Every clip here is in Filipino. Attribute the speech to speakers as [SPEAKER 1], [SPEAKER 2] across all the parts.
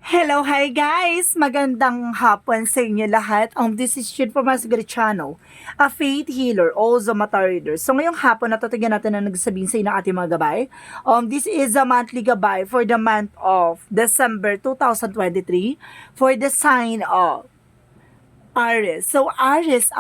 [SPEAKER 1] Hello, hi guys! Magandang hapon sa inyo lahat. This is Shid from Asgari Channel, a faith healer, also mata reader. So ngayong hapon, natutugyan natin na nagsasabihin sa inyo ng ating mga gabay. This is a monthly gabay for the month of December 2023 for the sign of Aries. So, Aries,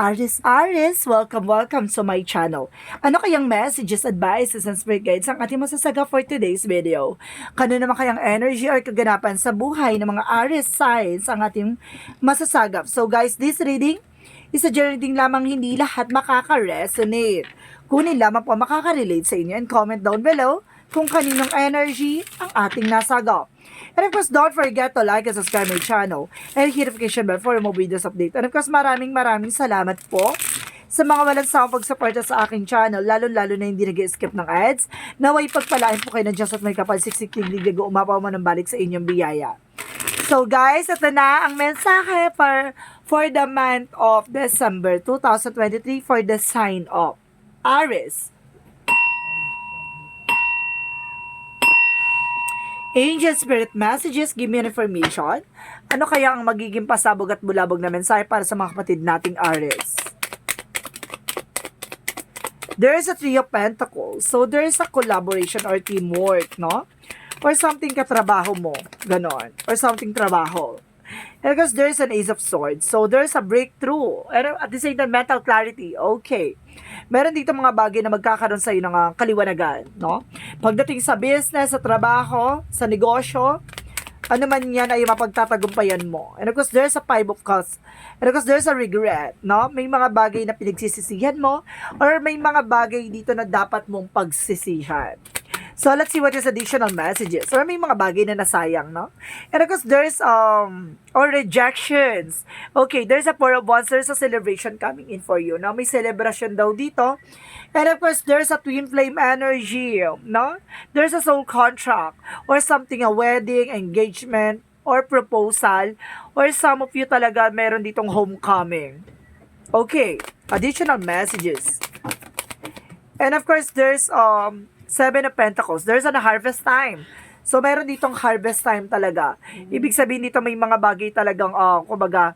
[SPEAKER 1] welcome to my channel. Ano kayang messages, advices, and spirit guides ang ating masasaga for today's video? Kano naman kayang energy or kaganapan sa buhay ng mga Aries signs ang ating masasagap? So guys, this reading is a general reading lamang, hindi lahat makaka-resonate. Kunin lamang po makaka-relate sa inyo and comment down below kung kaninong energy ang ating nasagap. And of course, don't forget to like and subscribe my channel and hit notification bell for more videos update. And of course, maraming salamat po sa mga walang sawang pagsuporta sa aking channel, lalo-lalo na hindi nag-skip ng ads. Naway pagpalain po kayo ng Diyos at may kapal siksik-tiglig na umapaw man ng balik sa inyong biyaya. So guys, ito na ang mensahe for the month of December 2023 for the sign of Aries. Angel Spirit Messages, give me an information. Ano kaya ang magiging pasabog at bulabog na mensahe para sa mga kapatid nating Aries? There is a Three of Pentacles. So, there is a collaboration or teamwork, no? Or something katrabaho mo. Ganon. Or something trabaho. And because there is an Ace of Swords. So, there is a breakthrough. And at the same time, mental clarity. Okay. Meron dito mga bagay na magkakaroon sa iyo ng kaliwanagan, no? Pagdating sa business, sa trabaho, sa negosyo, ano man yan ay mapagtatagumpayan mo. And of course, there's a Five of Cups. And of course, there's a regret, no? May mga bagay na pinagsisisihan mo or may mga bagay dito na dapat mong pagsisihan. So, let's see what is additional messages. Or may mga bagay na nasayang, no? And of course, there's, or rejections. Okay, there's a Four of Wands. There's a celebration coming in for you, no? May celebration daw dito. And of course, there's a twin flame energy, no? There's a soul contract. Or something, a wedding, engagement, or proposal. Or some of you talaga meron ditong homecoming. Okay, additional messages. And of course, there's, Seven of Pentacles. There's a harvest time. So, meron ditong harvest time talaga. Ibig sabihin dito may mga bagay talagang, kumbaga,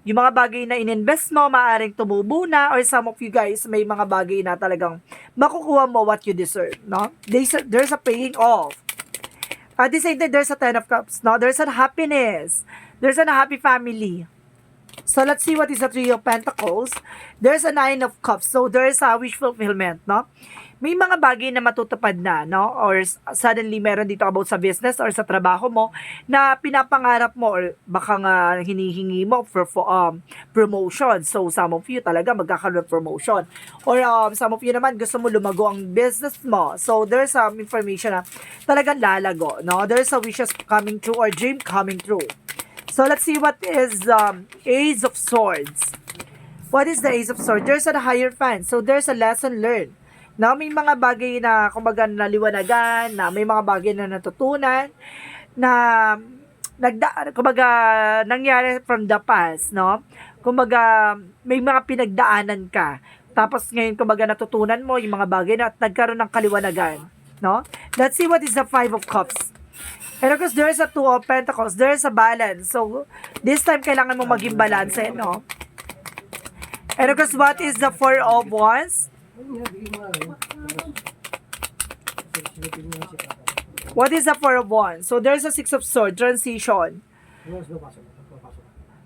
[SPEAKER 1] yung mga bagay na ininvest mo, maaaring tumubo na, or some of you guys, may mga bagay na talagang makukuha mo what you deserve, no? There's a paying off. At the same time, there's a Ten of Cups, no? There's a happiness. There's a happy family. So, let's see what is the Three of Pentacles. There's a Nine of Cups. So, there's a wish fulfillment, no? May mga bagay na matutupad na, no? Or suddenly meron dito about sa business or sa trabaho mo na pinapangarap mo or baka nga hinihingi mo for promotion. So, some of you talaga magkakaroon ng promotion. Or some of you naman gusto mo lumago ang business mo. So, there's some information na talagang lalago, no? There's a wishes coming true or dream coming true. So, let's see what is Ace of Swords. What is the Ace of Swords? There's a Hierophant. So, there's a lesson learned. Na may mga bagay na kumbaga naliwanagan, na may mga bagay na natutunan, na kumbaga nangyari from the past, no? Kumbaga may mga pinagdaanan ka. Tapos ngayon kumbaga natutunan mo yung mga bagay na nagkaroon ng kaliwanagan, no? Let's see what is the Five of Cups. And of course, there's a Two of Pentacles. There's a balance. So, this time kailangan mo maging balance, no? And of course, what is the Four of Wands? What is the Four of Wands? So, there's a Six of Swords, transition.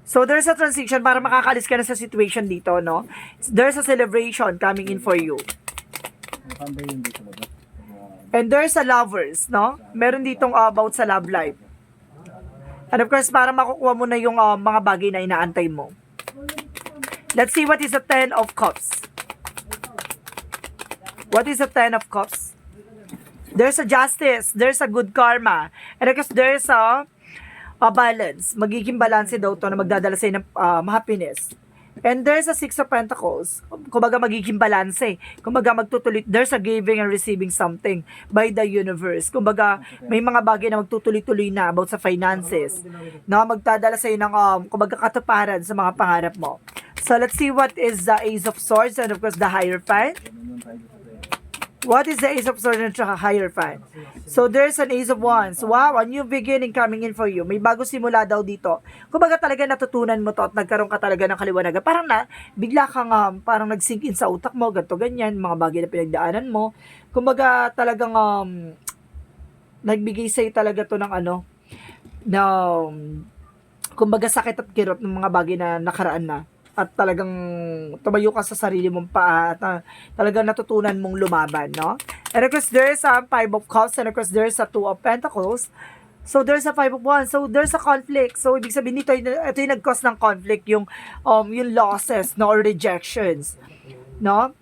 [SPEAKER 1] So, there's a transition para makakalis ka na sa situation dito, no? There's a celebration coming in for you. And there's a Lovers, no? Meron ditong about sa love life. And of course, para makukuha mo na yung mga bagay na inaantay mo. Let's see what is the Ten of Cups. What is the Ten of Cups? There's a justice. There's a good karma. And because there's a balance. Magiging balance daw to na magdadala sa ng happiness. And there's a Six of Pentacles. Kumbaga magiging balance. Kumbaga magtutuloy. There's a giving and receiving something by the universe. Kumbaga may mga bagay na magtutuloy-tuloy na about sa finances. Na magdadala sa ng kumbaga katuparan sa mga pangarap mo. So let's see what is the Ace of Swords and of course the Hierophant. What is the Ace of Swords at saka Hierophant? So, there's an Ace of Wands. Wow, a new beginning coming in for you. May bago simula daw dito. Kumbaga talaga natutunan mo to at nagkaroon ka talaga ng kaliwanagan. Parang bigla kang parang nag-sink in sa utak mo, ganito, ganyan, mga bagay na pinagdaanan mo. Kumbaga talagang nagbigay sa'yo talaga to ng na, kumbaga sakit at kirot ng mga bagay na nakaraan na. At talagang tumayo ka sa sarili mong paa at talagang natutunan mong lumaban, no? And of course, there's a Five of Cups, and of course, there's a Two of Pentacles. So, there's a Five of Wands. So, there's a conflict. So, ibig sabihin nito, ito yung nag-cause ng conflict, yung losses, no, or rejections, no?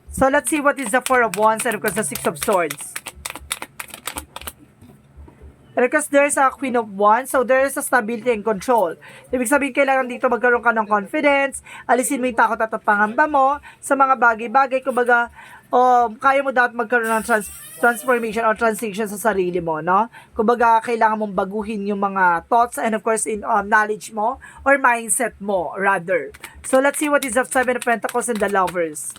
[SPEAKER 1] So, let's see what is the Four of Wands, and of course, the Six of Swords. Because there's a Queen of Wands, so there's a stability and control. Ibig sabihin, kailangan dito magkaroon ka ng confidence, alisin mo yung takot at pangamba mo sa mga bagay-bagay. Kumbaga, kaya mo dapat magkaroon ng transformation or transition sa sarili mo, no? Kumbaga, kailangan mong baguhin yung mga thoughts and of course, in knowledge mo or mindset mo, rather. So, let's see what is the Seven of Pentacles and the Lovers.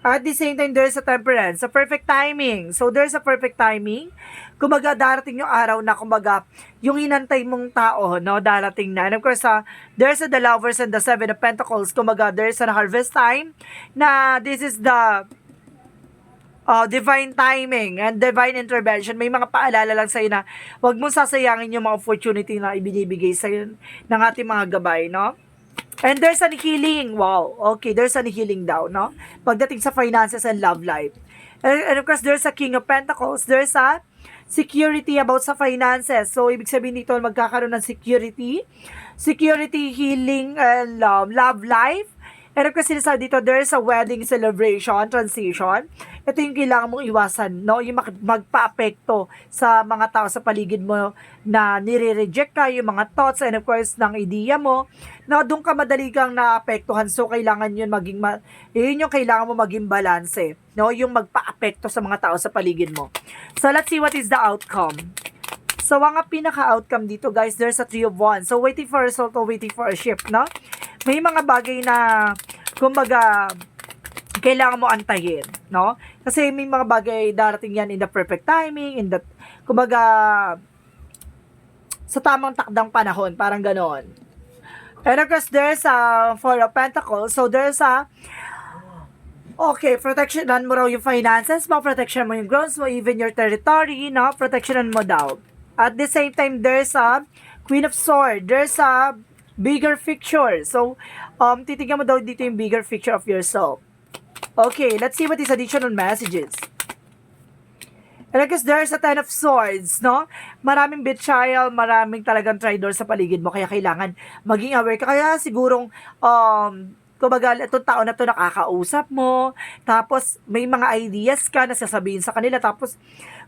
[SPEAKER 1] At the same time, there's a Temperance, a perfect timing. So, there's a perfect timing. Kumbaga, darating yung araw na, kumbaga, yung hinantay mong tao, no, darating na. And of course, there's the Lovers and the Seven of Pentacles. Kumbaga, there's a harvest time na this is the divine timing and divine intervention. May mga paalala lang sa'yo na huwag mong sasayangin yung mga opportunity na ibinibigay sa'yo ng ating mga gabay, no? And there's an healing. Wow. Okay, there's an healing daw, no? Pagdating sa finances and love life. And of course, there's a King of Pentacles. There's a security about sa finances. So, ibig sabihin dito, magkakaroon ng security, healing, and love life. And of course, sinasabi dito, there's a wedding celebration, transition. Ito yung kailangan mong iwasan, no? Yung magpa-apekto sa mga tao sa paligid mo na nire-reject ka, yung mga thoughts and of course, ng idea mo, na doon ka madali kang naapektuhan. So, kailangan yun yun yung kailangan mo maging balanse, no? Yung magpa-apekto sa mga tao sa paligid mo. So, let's see what is the outcome. So, ang pinaka-outcome dito, guys, there's a Three of Wands. So, waiting for a result or waiting for a shift, no? May mga bagay na, kumbaga, kailangan mo antayin, no? Kasi may mga bagay darating yan in the perfect timing, kumbaga, sa tamang takdang panahon, parang ganon. And of course, there's a Four of Pentacles. So, there's a, okay, protectionan mo raw yung finances mo, protection mo yung grounds mo, even your territory, no? Protectionan mo daw. At the same time, there's a Queen of Swords. There's a bigger picture. So, titignan mo daw dito yung bigger picture of yourself. Okay, let's see what is additional messages. And I guess there's a Ten of Swords, no? Maraming betrayal, maraming talagang traitor sa paligid mo, kaya kailangan maging aware ka. Kaya sigurong, kumbaga, itong tao na to nakakausap mo, tapos may mga ideas ka na sasabihin sa kanila, tapos,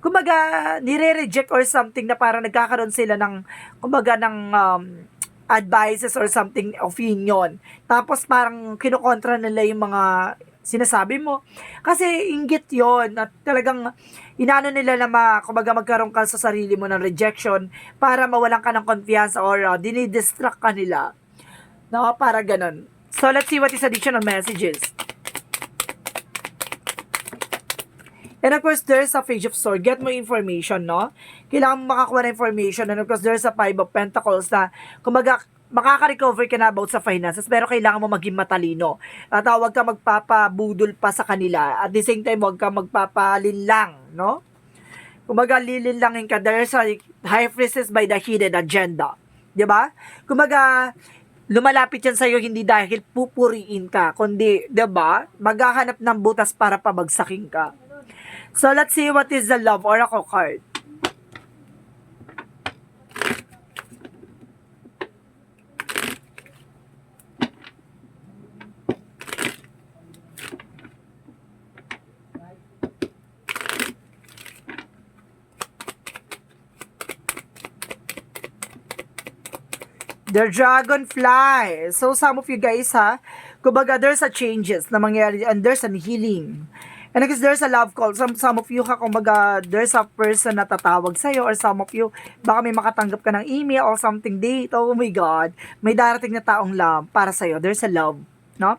[SPEAKER 1] kumbaga, nire-reject or something na parang nagkakaroon sila ng, kumbaga, ng, advices or something, opinion. Tapos parang kinukontra nila yung mga sinasabi mo. Kasi inggit yon at talagang inano nila na kumbaga magkaroon ka sa sarili mo ng rejection para mawalan ka ng confiance or dinidistract ka nila. No, para ganun. So, let's see what is additional messages. And of course, there's a Page of Swords. Get mo information, no? Kailangan mo makakuha ng information. And of course, there's a Five of Pentacles na, kumbaga, makaka-recover ka na about sa finances, pero kailangan mo maging matalino. At huwag ka magpapabudol pa sa kanila. At the same time, huwag ka magpapalinlang, no? Kumbaga, lilinlangin ka. There's a High Priestess by the hidden agenda. Diba? Kumbaga, lumalapit yan sa'yo hindi dahil pupuriin ka, kundi, diba? Maghahanap ng butas para pabagsakin ka. So, let's see what is the Love Oracle card. The Dragonfly. So, some of you guys, kumbaga, there's a changes na mangyayari and there's a healing. And I guess there's a love call. Some of you, kumbaga, there's a person na tatawag sa'yo or some of you, baka may makatanggap ka ng email or something date. Oh my God. May darating na taong love para sa'yo. There's a love, no?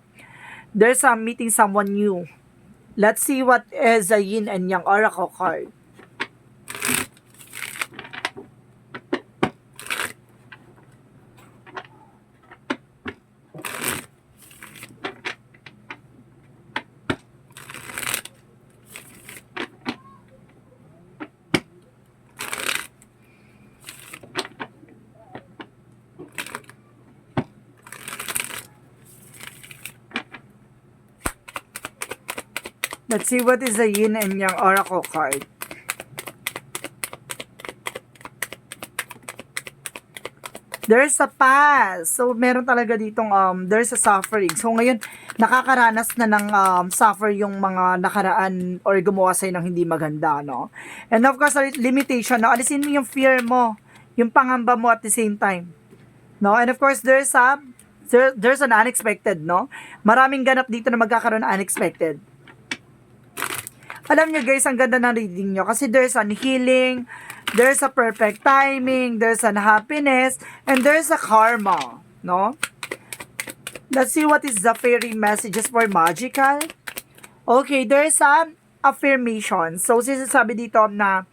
[SPEAKER 1] There's a meeting someone new. Let's see what is a yin and yang oracle card. Let's see what is the yin and yang oracle card. There's a past. So, meron talaga ditong, there's a suffering. So, ngayon, nakakaranas na ng suffer yung mga nakaraan or gumawa sa'yo ng hindi maganda, no? And of course, limitation, no? Alisin mo yung fear mo, yung pangamba mo at the same time. No? And of course, there's an unexpected, no? Maraming ganap dito na magkakaroon ng unexpected. Alam nyo guys, ang ganda ng reading nyo kasi there's an healing, there's a perfect timing, there's an happiness, and there's a karma, no? Let's see what is the fairy messages for magical. Okay, there's an affirmation. So, sinasabi dito na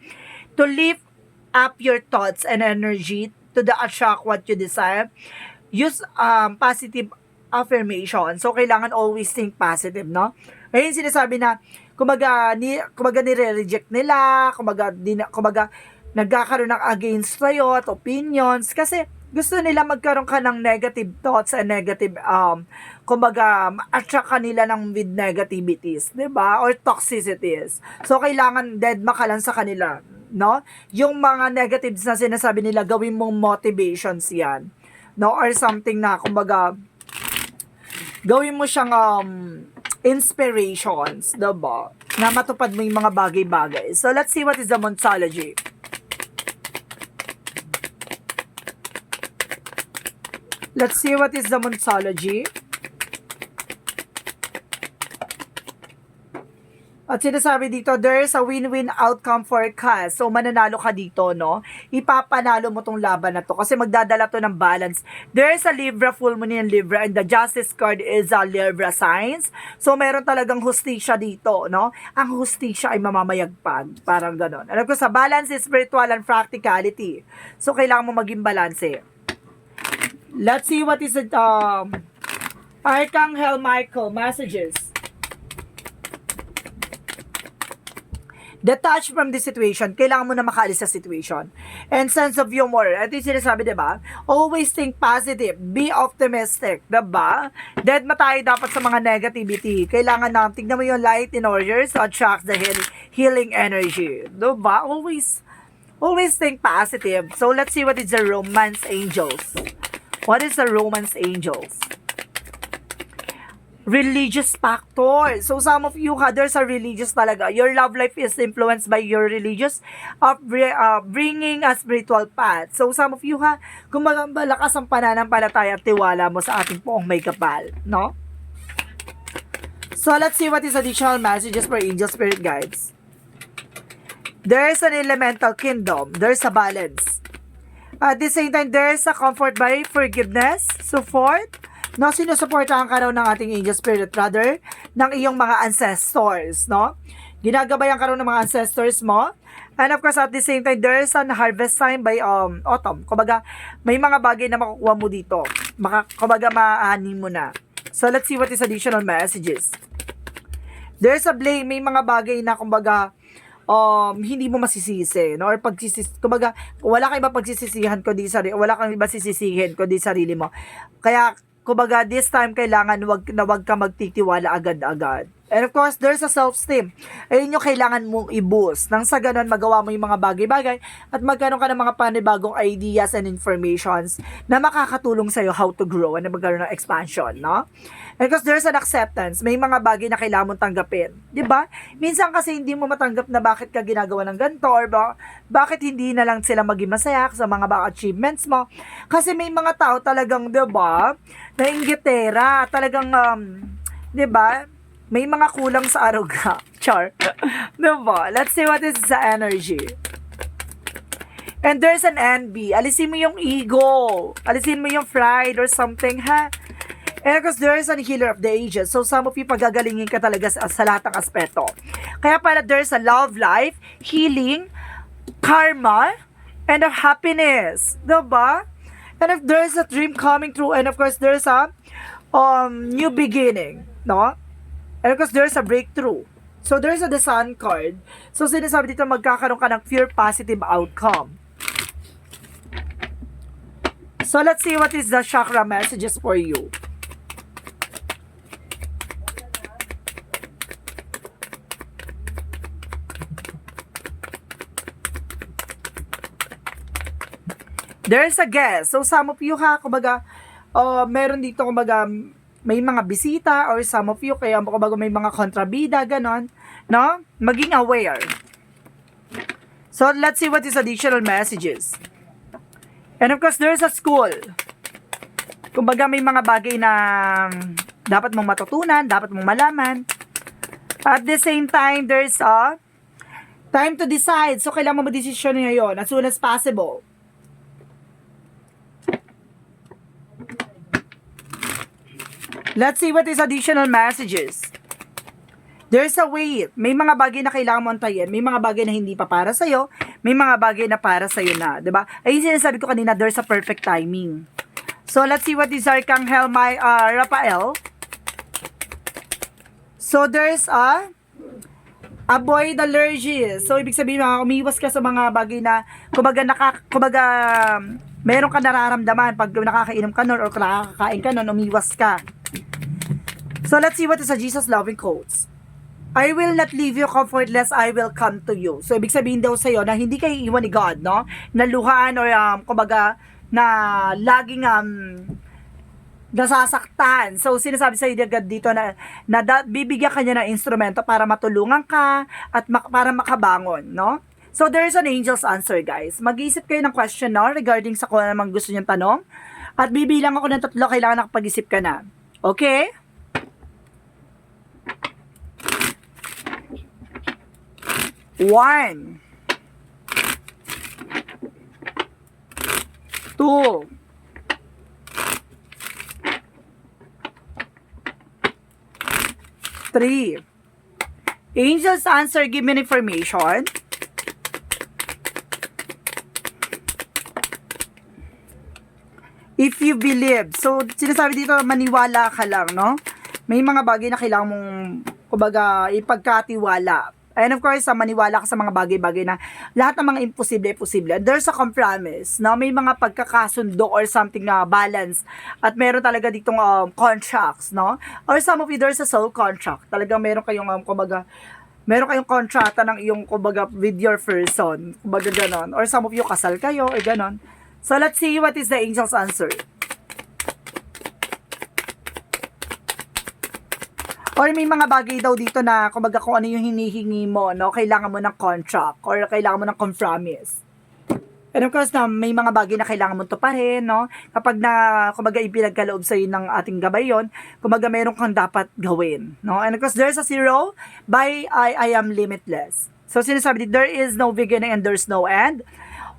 [SPEAKER 1] to lift up your thoughts and energy to the attract what you desire. Use positive affirmation. So, kailangan always think positive, no? Ngayon, sinasabi na kumaga nire-reject nila, kumaga nagkakaroon ng against sa'yo at opinions kasi gusto nila magkaroon ka ng negative thoughts and negative attract ka nila ng with negativities, 'di ba? Or toxicities. So kailangan deadma ka lang sa kanila, no? Yung mga negatives na sinasabi nila, gawin mong motivations 'yan. No? Or something na kumbaga gawin mo siyang inspirations, diba? Na matupad mo yung mga bagay-bagay. So, let's see what is the Monsology. Let's see what is the Monsology. At sinasabi dito, there's a win-win outcome for ka. So, mananalo ka dito, no? Ipapanalo mo tong laban na to kasi magdadala to ng balance. There's a Libra, full moon in Libra, and the Justice card is a Libra signs. So, meron talagang hustisya dito, no? Ang hustisya ay mamamayagpag. Parang ganon. Alam ko, sa balance is spiritual and practicality. So, kailangan mo maging balanse. Let's see what is the Archangel Michael messages. Detach from the situation. Kailangan mo na makaalis sa situation. And sense of humor. Ito yung sinasabi, diba? Always think positive. Be optimistic. Diba? Dead tayo dapat sa mga negativity. Kailangan na, tignan mo yung light in order to attract the healing energy. Diba? Always think positive. So, let's see what is the romance angels. What is the romance angels? Religious factor. So, some of you, there's a religious talaga. Your love life is influenced by your religious bringing a spiritual path. So, some of you, kung malakas ang pananampalataya at tiwala mo sa ating poong may kapal, no? So, let's see what is additional messages for angel spirit guides. There's an elemental kingdom. There's a balance. At the same time, there's a comfort by forgiveness, support, no, sinusuportahan ka raw ng ating angel spirit brother ng iyong mga ancestors, no? Ginagabayan ka raw ng mga ancestors mo. And of course, at the same time, there's an harvest time by autumn. Kumbaga, may mga bagay na makukuha mo dito. Kumbaga, maaani mo na. So, let's see what is additional messages. There's a blame. May mga bagay na, kumbaga, hindi mo masisisi, no? Or kumbaga, wala kang iba pagsisisihan kundi wala kang iba sisisihin kundi sarili mo. Kaya, kumbaga, this time, kailangan wag ka magtitiwala agad-agad. And of course, there's a self-esteem. Ayun yung kailangan mong i-boost. Nang sa ganun, magawa mo yung mga bagay-bagay at magkaroon ka ng mga panibagong ideas and informations na makakatulong sa'yo how to grow and magkaroon ng expansion, no? And because there's an acceptance, may mga bagay na kailangan mong tanggapin. Diba? Minsan kasi hindi mo matanggap na bakit ka ginagawa ng ganito or bakit hindi na lang sila maging masaya sa mga achievements mo. Kasi may mga tao talagang, diba, na inggitera, talagang, diba, may mga kulang sa aruga. Char. Diba? Let's see what is the energy. And there's an envy. Alisin mo yung ego. Alisin mo yung pride or something, ha? And because there is a healer of the ages. So some of you pagagalingin ka talaga sa lahat ng aspeto. Kaya pala there's a love life, healing, karma, and a happiness. Diba? And if there's a dream coming true, and of course there's a new beginning. No? And of course there's a breakthrough. So there's a the sun card. So sinasabi dito magkakaroon ka ng pure positive outcome. So let's see what is the chakra messages for you. There's a guest. So some of you ha, kumbaga, meron dito kumbaga may mga bisita or some of you kaya kumbaga may mga kontrabida ganon, no? Maging aware. So let's see what is additional messages. And of course, there's a school. Kumbaga may mga bagay na dapat mong matutunan, dapat mong malaman. At the same time, there's a time to decide. So kailangan mo mag-desisyon ngayon as soon as possible. Let's see what is additional messages. There's a wait. May mga bagay na kailangan mo antayin. May mga bagay na hindi pa para sa'yo. May mga bagay na para sa'yo na. Diba? Ayun sinasabi ko kanina, there's a perfect timing. So, let's see what is Archangel Raphael. So, there's a avoid allergies. So, ibig sabihin, umiwas ka sa mga bagay na, kumbaga, meron ka nararamdaman pag nakakainom ka nun or nakakakain ka nun, umiwas ka. So, let's see what is a Jesus loving quotes. I will not leave you comfortless, I will come to you. So, ibig sabihin daw sa'yo na hindi kayo iwan ni God, no? Naluhaan or, kumbaga, na laging, nasasaktan. So, sinasabi sa'yo ni God dito na bibigyan ka niya ng instrumento para matulungan ka at para makabangon, no? So, there is an angel's answer, guys. Mag-iisip kayo ng question, no? Regarding sa kung anong gusto niyong tanong. At bibilang ako ng 3, kailangan nakapag-isip ka na. Okay? One, 2, 3. Angels answer, give me information. If you believe. So, sinasabi dito, maniwala ka lang, no? May mga bagay na kailangan mong, kumbaga, ipagkatiwala. And of course, maniwala ka sa mga bagay-bagay na lahat ng mga imposible. There's a compromise, no? May mga pagkakasundo or something na balance. At meron talaga ditong contracts, no? Or some of you, there's a soul contract. Talagang meron kayong, kumbaga, meron kayong kontrata ng iyong, kumbaga, with your person. Kumbaga, ganon. Or some of you, kasal kayo, or ganon. So, let's see what is the angel's answer. Or may mga bagay daw dito na, kumbaga kung ano yung hinihingi mo, no? Kailangan mo ng contract or kailangan mo ng compromise. And of course, na may mga bagay na kailangan mo tuparin, no? Kapag kumbaga ipinagkaloob sa'yo ng ating gabay yon, kumbaga meron kang dapat gawin, no? And of course, there's a 0 by I am limitless. So, sinasabi dito, there is no beginning and there's no end.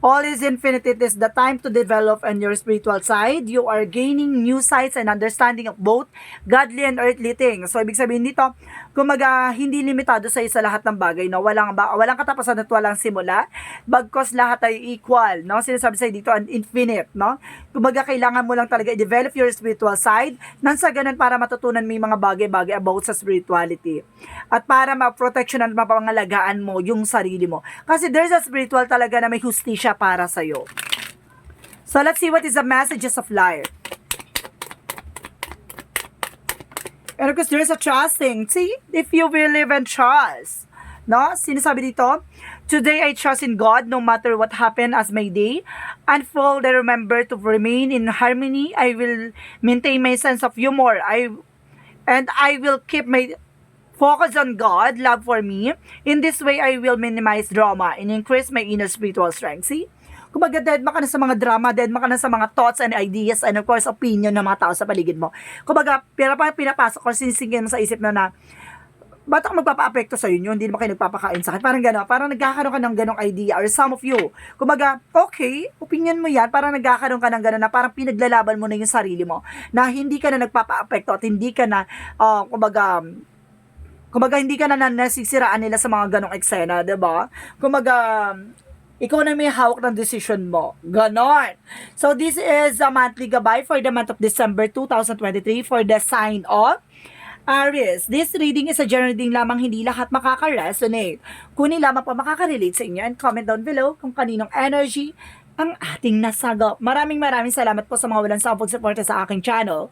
[SPEAKER 1] All is infinite. It is the time to develop on your spiritual side. You are gaining new sights and understanding of both godly and earthly things. So, ibig sabihin dito, kumaga, hindi limitado sa isa lahat ng bagay, no? Walang katapusan at walang simula. Bagkos lahat ay equal, no? Sinasabi sa'yo dito, infinite, no? Kumaga, kailangan mo lang talaga i-develop your spiritual side nang sa ganun para matutunan mo yung mga bagay-bagay about sa spirituality. At para ma-protection at mapangalagaan mo yung sarili mo. Kasi there's a spiritual talaga na may hustisya para sa'yo. So, let's see what is the messages of life. And of course, there's a trusting. See, if you believe and trust. No? Sinasabi dito, today I trust in God no matter what happened as my day unfold. I remember to remain in harmony. I will maintain my sense of humor. And I will keep my focus on God, love for me. In this way, I will minimize drama and increase my inner spiritual strength. See? Kumbaga, deadma ka na sa mga drama, deadma ka na sa mga thoughts and ideas and of course, opinion ng mga tao sa paligid mo. Kumbaga, pinapasok or sinisingin mo sa isip mo na ba't ako magpapa-apekto sa inyo? Hindi naman kayo nagpapakain sa akin. Parang gano'n. Parang nagkakaroon ka ng gano'ng idea. Or some of you. Kumbaga, okay, opinion mo yan. Parang nagkakaroon ka ng gano'n na parang pinaglalaban mo na yung sarili mo. Na hindi ka na nagpapa-apekto at hindi ka na, kumbaga hindi ka na nasisiraan nila sa mga ganong eksena, 'di ba? Kumbaga ikaw na may hawak ng decision mo. Ganon. So, this is a monthly gabay for the month of December 2023 for the sign of Aries. This reading is a general reading lamang, hindi lahat makaka-resonate. Kunin lamang pa makaka-relate sa inyo and comment down below kung kaninong energy ang ating nasagap. Maraming salamat po sa mga walang sawang pagsuporta sa aking channel.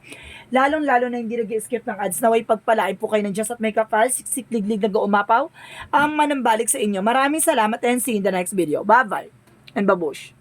[SPEAKER 1] Lalong-lalo na hindi nag-skip ng ads. Naway pagpalain po kayo ng Diyos at may kapal, siksik-liglig nag-uumapaw ang manambalik sa inyo. Maraming salamat and see you in the next video. Bye-bye and babush.